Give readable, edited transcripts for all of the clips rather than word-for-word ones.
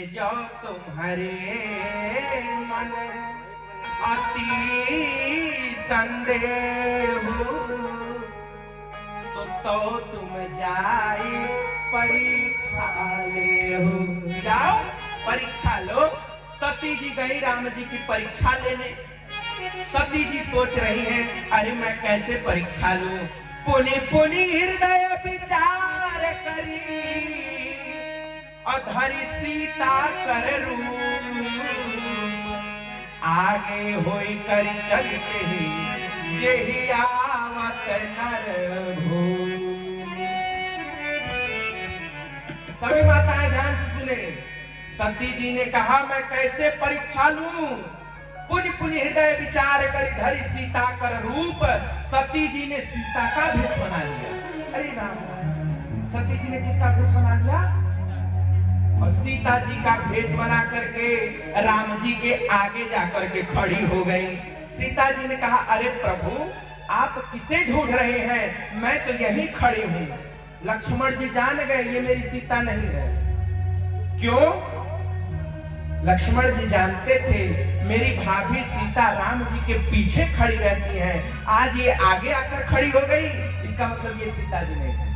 जो तुम्हारे मन अति संदेह तो तुम जाए परीक्षा ले हो। जाओ परीक्षा लो। सती जी गई राम जी की परीक्षा लेने। सती जी सोच रही हैं, अरे मैं कैसे परीक्षा लूं। पुनि पुनि हृदय विचार करी अधरि सीता कर रूप आगे होई कर चलते जेहि आवत नर भूप। सभी माताएं ध्यान से सुने। सती जी ने कहा मैं कैसे परीक्षा लूं। पुनि पुनि हृदय विचार करी धरि सीता कर रूप। सती जी ने सीता का भेष बना लिया। अरे राम, सती जी ने किसका भेष बना लिया? और सीता जी का भेष बना करके राम जी के आगे जाकर के खड़ी हो गई। सीता जी ने कहा, अरे प्रभु आप किसे ढूंढ रहे हैं? मैं तो यहीं खड़ी हूं। लक्ष्मण जी जान गए ये मेरी सीता नहीं है। क्यों? लक्ष्मण जी जानते थे मेरी भाभी सीता राम जी के पीछे खड़ी रहती है। आज ये आगे आकर खड़ी हो गई, इसका मतलब ये सीता जी नहीं है।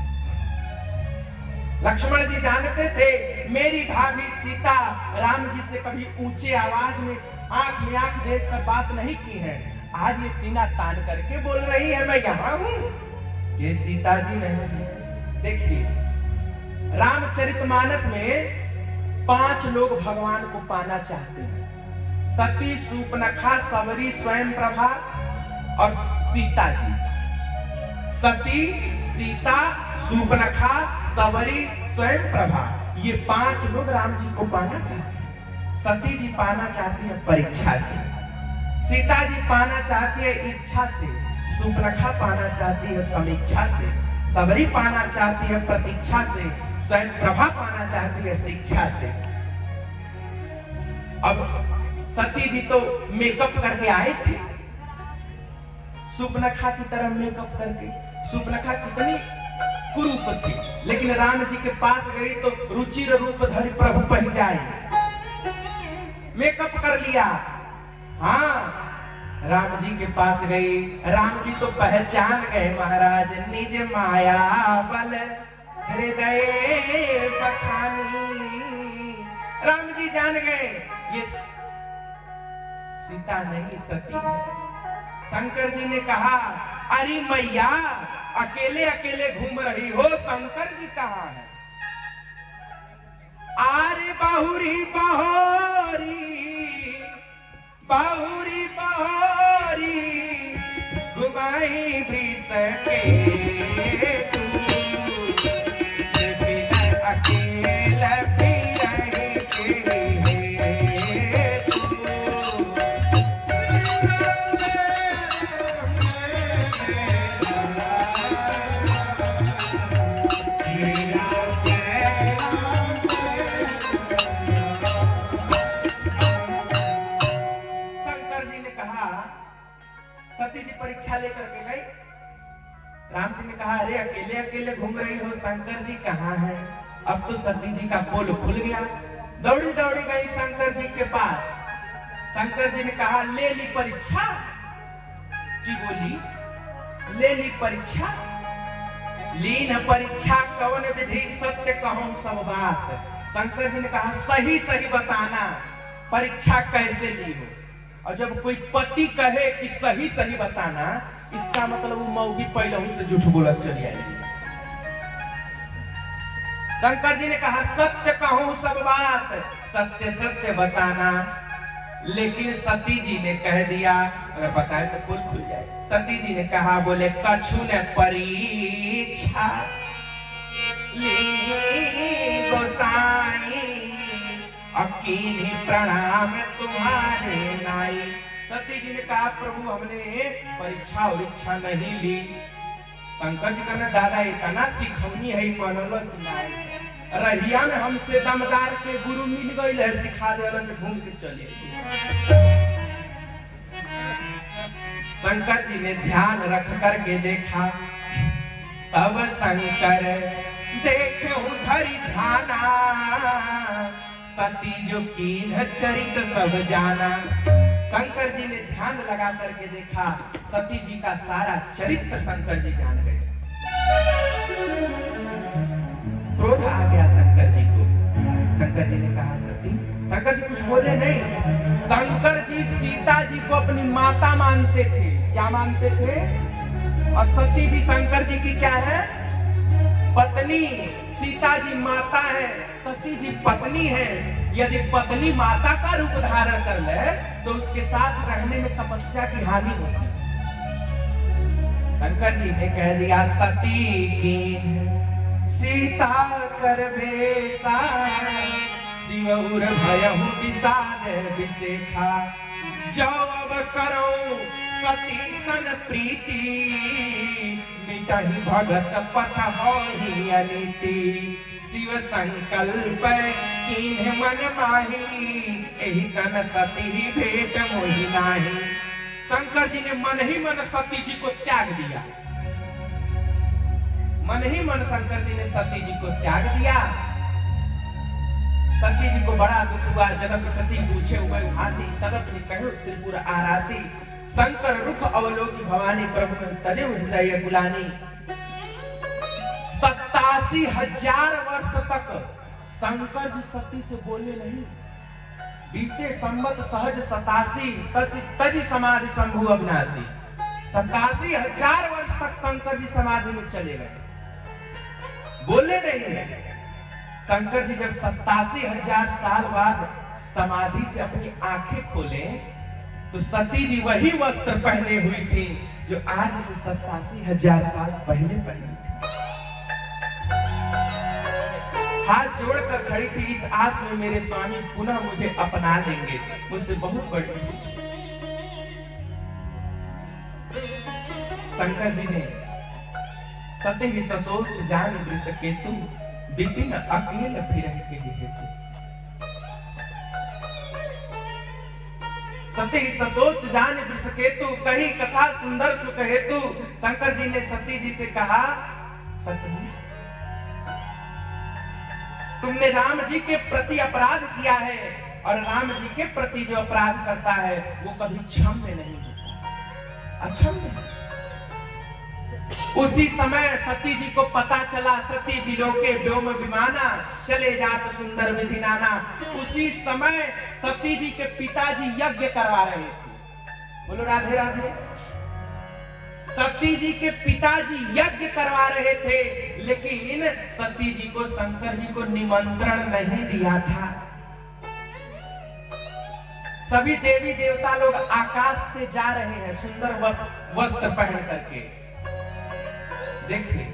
लक्ष्मण जी जानते थे मेरी भाभी सीता राम जी से कभी ऊंचे आवाज में आंख में आंख देखकर बात नहीं की है। आज ये सीना तान करके बोल रही है मैं यहाँ हूँ। ये सीता जी नहीं है। देखिए रामचरितमानस में 5 लोग भगवान को पाना चाहते हैं। सती, सूर्पनखा, सबरी, स्वयंप्रभा और सीता जी। सती, सीता, सूर्पनखा, सबरी, स्वयंप्रभा, ये 5 लोग राम जी को पाना चाहते हैं। सती जी पाना चाहती है परीक्षा से, सीता जी पाना चाहती है इच्छा से, सूर्पनखा पाना चाहती है समीक्षा से, सबरी पाना चाहती है प्रतीक्षा से, स्वयंप्रभा पाना चाहती है शिक्षा से। अब सती जी तो मेकअप करके आए थे, सूर्पनखा की तरह मेकअप करके। सूर्पनखा कितनी कुरूप थी, लेकिन राम जी के पास गई तो रुचिर रूप धरि प्रभु पह जाए। मेकअप कर लिया। हाँ, राम जी के पास गई। राम जी तो पहचान गए महाराज निज माया बल हृदय बखानी। राम जी जान गए ये सीता नहीं सती है। शंकर जी ने कहा, अरे मैया अकेले अकेले घूम रही हो, शंकर जी कहाँ है? आरे बाहुरी बहोरी बाहुरी बहोरी घुमाई भी सके अकेला भी रहे सती जी परीक्षा लेकर के गई। राम जी ने कहा, अरे अकेले अकेले घूम रही हो, शंकर जी कहाँ हैं? अब तो सती जी का पोल खुल गया। दौड़ी दौड़ी गई शंकर जी के पास। शंकर जी ने कहा, ले ली परीक्षा? जी बोली, ले ली परीक्षा? ली न परीक्षा कौन विधि सत्य कहूं सब बात। शंकर जी ने कहा, सही सही बताना परीक्षा कैसे ली हो। और जब कोई पति कहे कि सही सही बताना, इसका मतलब वो मौगी पहले से झूठ बोलत चली आएगी। शंकर जी ने कहा, सत्य कहूं सब बात, सत्य सत्य बताना। लेकिन सती जी ने कह दिया, अगर बताए तो कुल खुल जाए। सती जी ने कहा, बोले कछु न परीक्षा ली गोसाई अकीनी प्रणाम तुम्हारे नाई। सती जी ने कहा, प्रभु हमने परीक्षा उरीक्षा नहीं ली। शंकर जी कहने, दादा इतना सिखौनी है मनलो सिनाई। रहिया में हमसे दमदार के गुरु मिल गई है, सिखा दे से घूम के चले। शंकर जी ने ध्यान रख करके देखा, तब शंकर देखे धरि ध्याना सती जो कीन चरित सब जाना। शंकर जी ने ध्यान लगा करके देखा, सती जी का सारा चरित्र शंकर जी जान गए। क्रोध आ गया शंकर जी को। शंकर जी ने कहा सती, शंकर जी कुछ बोले नहीं। शंकर जी सीता जी को अपनी माता मानते थे। क्या मानते थे? और सती जी शंकर जी की क्या है? पत्नी। सीता जी माता है, सती जी पत्नी है। यदि पत्नी माता का रूप धारण कर ले तो उसके साथ रहने में तपस्या की हानि होती। शंकर जी ने कह दिया सती की सीता कर बेसा, शिव उर भयहु विषाद विशेखा। जो अब करो सती सन प्रीति, मिटहि भगत पथ होहि अनीति। शिव संकल्प कीन्ह मन माही, एहि तन सती भेट मोहि नाही। शंकर जी ने मन ही मन सती जी को त्याग दिया। मन ही मन शंकर जी ने सती जी को त्याग दिया। सती जी को बड़ा दुख हुआ। जब सती पूछे हुए भांति तदप निकहु त्रिपुर आराती। शंकर रुख अवलोकी भवानी, प्रभु तजे हृदय गुलानी। 87,000 वर्ष तक शंकर जी सती से बोले नहीं। बीते संवत सहज 87 तज समाधि शंभु अविनाशी। 87,000 वर्ष तक शंकर जी समाधि में चले गए, बोले नहीं। शंकर जी जब 87,000 साल बाद समाधि से अपनी आंखें खोले तो सती जी वही वस्त्र पहने हुई थी जो आज से 87,000 साल पहले पहनी थी। हाथ जोड़कर खड़ी थी इस आस में मेरे स्वामी पुनः मुझे अपना लेंगे, मुझसे बहुत बड़ी। शंकर जी ने सत्य ही ससोच जान वृषकेतु, विपिन अकेल फिरहि के हेतु। सत्य ही ससोच जान वृषकेतु, कही कथा सुंदर सुख हेतु। शंकर जी ने सती जी से कहा, सती तुमने राम जी के प्रति अपराध किया है, और राम जी के प्रति जो अपराध करता है वो कभी क्षम्य नहीं होता, अक्षम्य। उसी समय सती जी को पता चला, सती बिलोके व्योम विमाना, चले जात सुंदर विधि नाना। उसी समय सती जी के पिताजी यज्ञ करवा रहे थे। बोलो राधे राधे। सती जी के पिताजी यज्ञ करवा रहे थे, लेकिन सती जी को शंकर जी को निमंत्रण नहीं दिया था। सभी देवी देवता लोग आकाश से जा रहे हैं सुंदर वस्त्र पहन करके। देखिए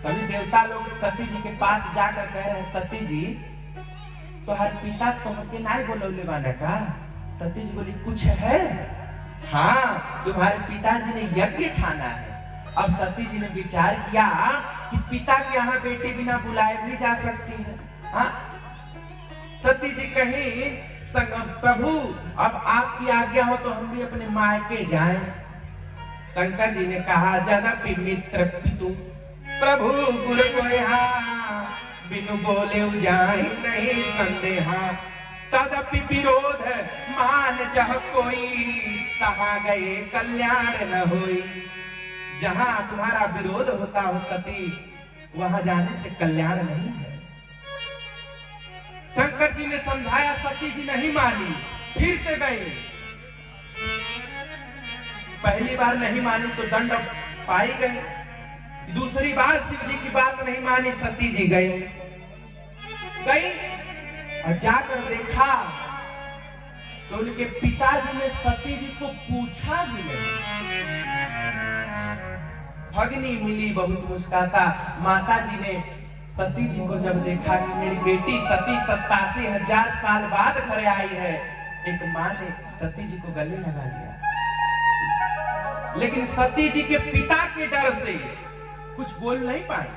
सभी देवता लोग सती जी के पास जाकर कह रहे हैं, सती जी तो हर पिता तुमके नाई बोलौले बाना का। सती जी बोली कुछ है? हाँ, तुम्हारे पिताजी ने यज्ञ ठाना है। अब सती जी ने विचार किया कि पिता के यहाँ बेटी बिना बुलाए भी जा सकती है। हाँ? सती जी कहीं प्रभु अब आपकी आज्ञा हो तो हम भी अपने मायके जाएं। शंकर जी ने कहा, जदपि मित्र पितु प्रभु गुरु गोया, बिनु बोले जाए नहीं संदेहा। तदपि विरोध मान जह कोई, तहाँ गए कल्याण न होई। जहां तुम्हारा विरोध होता हो सती, वहां जाने से कल्याण नहीं है। शंकर जी ने समझाया, सती जी नहीं मानी, फिर से गई। पहली बार नहीं मानी तो दंड पाई गई। दूसरी बार शिव जी की बात नहीं मानी, सती जी गई और जाकर देखा तो उनके पिताजी ने सती जी को पूछा भी नहीं। भगनी मिली बहुत मुस्काता। माता जी ने सती जी को जब देखा कि मेरी बेटी सती 87,000 साल बाद घर आई है, एक माँ ने सती जी को गले लगा लिया। लेकिन सती जी के पिता के डर से कुछ बोल नहीं पाई।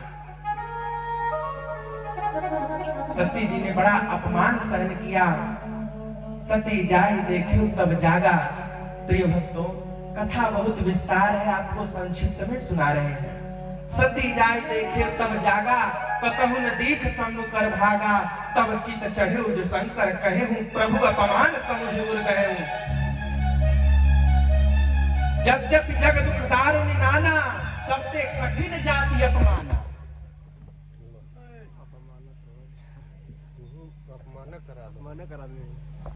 सती जी ने बड़ा अपमान सहन किया। सती जाई देखियो तब जागा। प्रिय भक्तों, कथा बहुत विस्तार है, आपको संक्षिप्त में सुना रहे हैं। सती जाई देखियो तब जागा, कतहु न दीख संग कर भागा, तब चित चढ़े जो शंकर कहे हूँ, प्रभु अपमान समुझ उर गए हूँ। यद्यपि जग दुख दारुनि नाना, सबसे कठिन जाति अपमाना। अपमान करा दो।